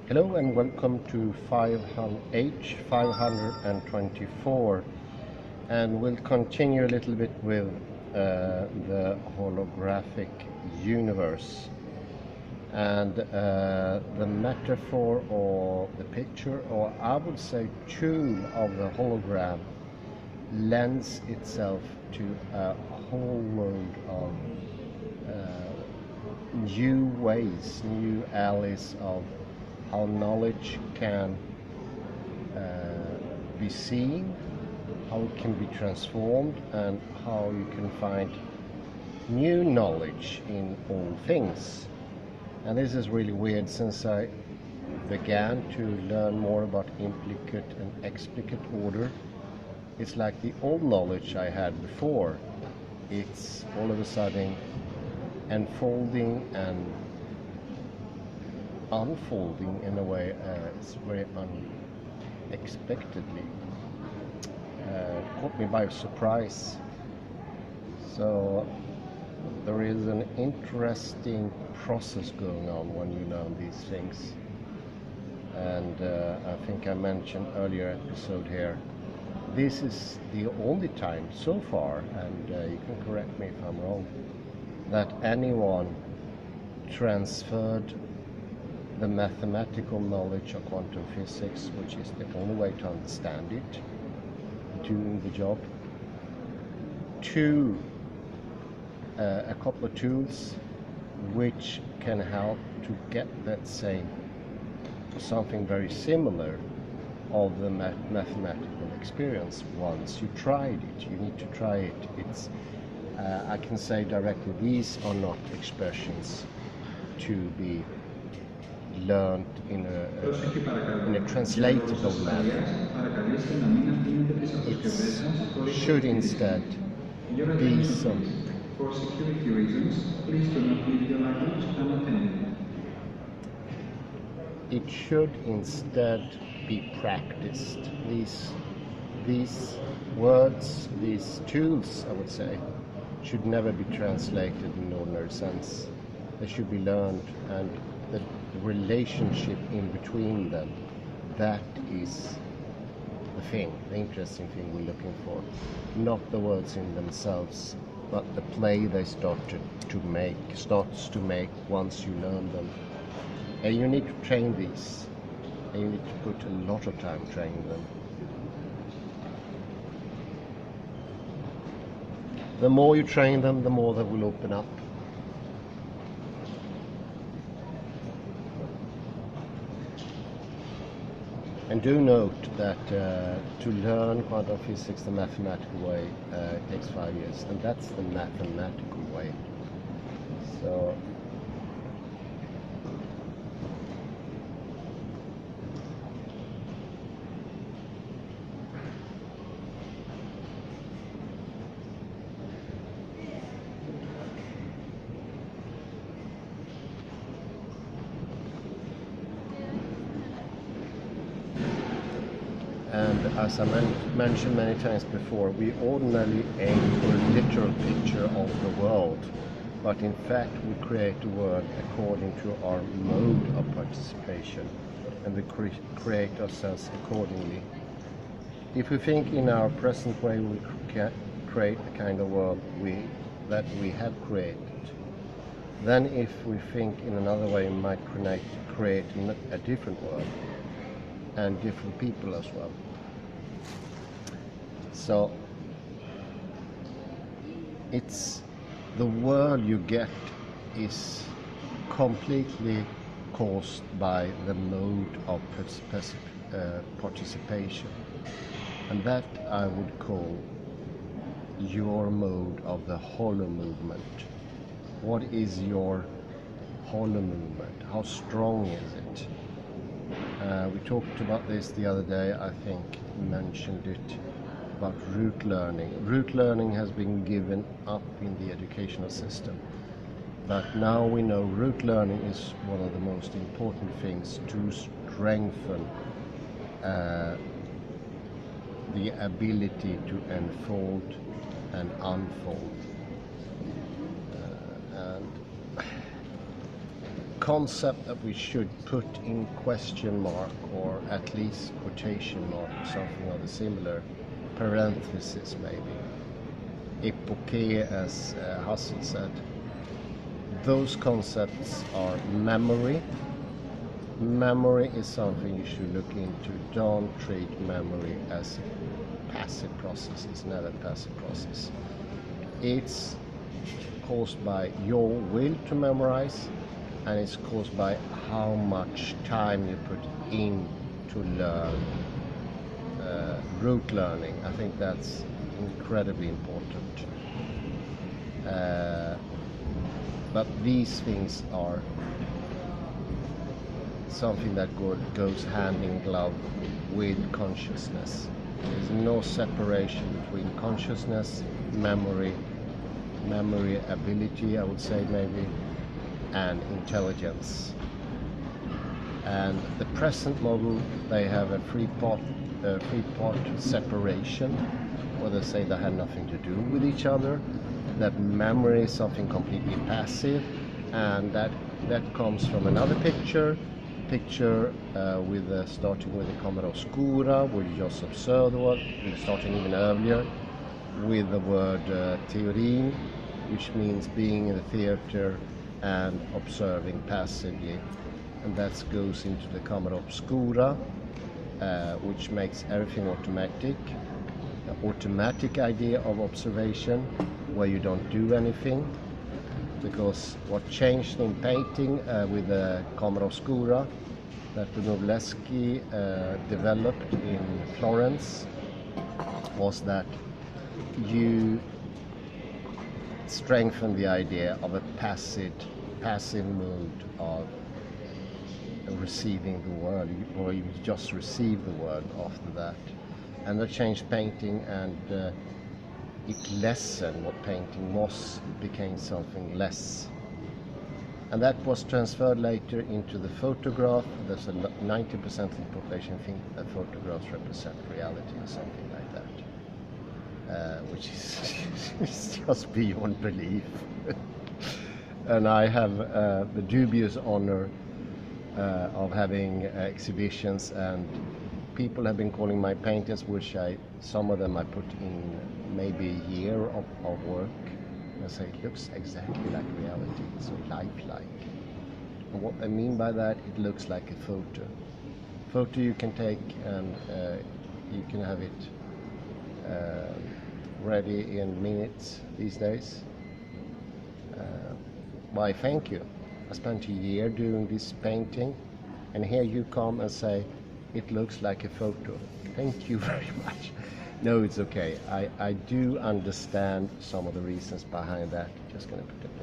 Hello and welcome to H524, and we'll continue a little bit with the holographic universe, and the metaphor or the picture, or I would say tool of the hologram lends itself to a whole load of new ways, new alleys of how knowledge can be seen, how it can be transformed, and how you can find new knowledge in all things. And this is really weird, since I began to learn more about implicate and explicate order. It's like the old knowledge I had before. It's all of a sudden unfolding and unfolding in a way it's very unexpectedly. Caught me by surprise. So there is an interesting process going on when you learn these things. And I think I mentioned earlier episode here, this is the only time so far, and you can correct me if I'm wrong, that anyone transferred the mathematical knowledge of quantum physics, which is the only way to understand it, doing the job, to a couple of tools which can help to get that same, something very similar of the mathematical experience. Once you tried it, you need to try it. It's I can say directly, these are not expressions to be learned in a translatable manner. It should instead be some. For security reasons, please do not leave your luggage unattended. It should instead be practiced. These words, these tools, I would say, should never be translated in the ordinary sense. They should be learned, and the relationship in between them, that is the thing, the interesting thing we're looking for. Not the words in themselves, but the play they starts to make once you learn them. And you need to train these, and you need to put a lot of time training them. The more you train them, the more they will open up. And do note that to learn quantum physics the mathematical way takes 5 years, and that's the mathematical way. So and as I mentioned many times before, we ordinarily aim for a literal picture of the world, but in fact we create the world according to our mode of participation, and we create ourselves accordingly. If we think in our present way, we create the kind of world that we have created. Then if we think in another way, we might create a different world, and different people as well. So it's the world you get is completely caused by the mode of participation, and that I would call your mode of the holo movement. What is your holo movement? How strong is it? We talked about this the other day, I think mentioned it, about root learning. Root learning has been given up in the educational system, but now we know root learning is one of the most important things to strengthen the ability to enfold and unfold. And concept that we should put in question mark, or at least quotation mark, or something of a similar parenthesis maybe. Epoché, as Husserl said. Those concepts are memory. Memory is something you should look into. Don't treat memory as a passive process. It's never a passive process. It's caused by your will to memorize, and it's caused by how much time you put in to learn. Rote learning, I think that's incredibly important. But these things are something that goes hand in glove with consciousness. There's no separation between consciousness, memory ability, I would say maybe, and intelligence. And the present model, they have a three-part separation, where they say they have nothing to do with each other, that memory is something completely passive, and that comes from another picture with starting with the camera oscura, where you just observe the word, starting even earlier with the word teorin, which means being in the theater and observing passively, and that goes into the camera obscura, which makes everything automatic. The automatic idea of observation, where you don't do anything, because what changed in painting with the camera oscura that Brunelleschi developed in Florence was that you strengthen the idea of a passive mood of receiving the world, or you just receive the world after that. And that changed painting, and it lessened what painting was. It became something less. And that was transferred later into the photograph. There's a 90% of the population think that photographs represent reality or something like that, which is just beyond belief. And I have the dubious honor of having exhibitions, and people have been calling my paintings, which some of them I put in maybe a year of work, and say it looks exactly like reality, so lifelike. And what I mean by that, it looks like a photo you can take, and you can have it ready in minutes these days. Why, thank you. I spent a year doing this painting, and here you come and say it looks like a photo. Thank you very much. No, it's okay. I do understand some of the reasons behind that. Just gonna put it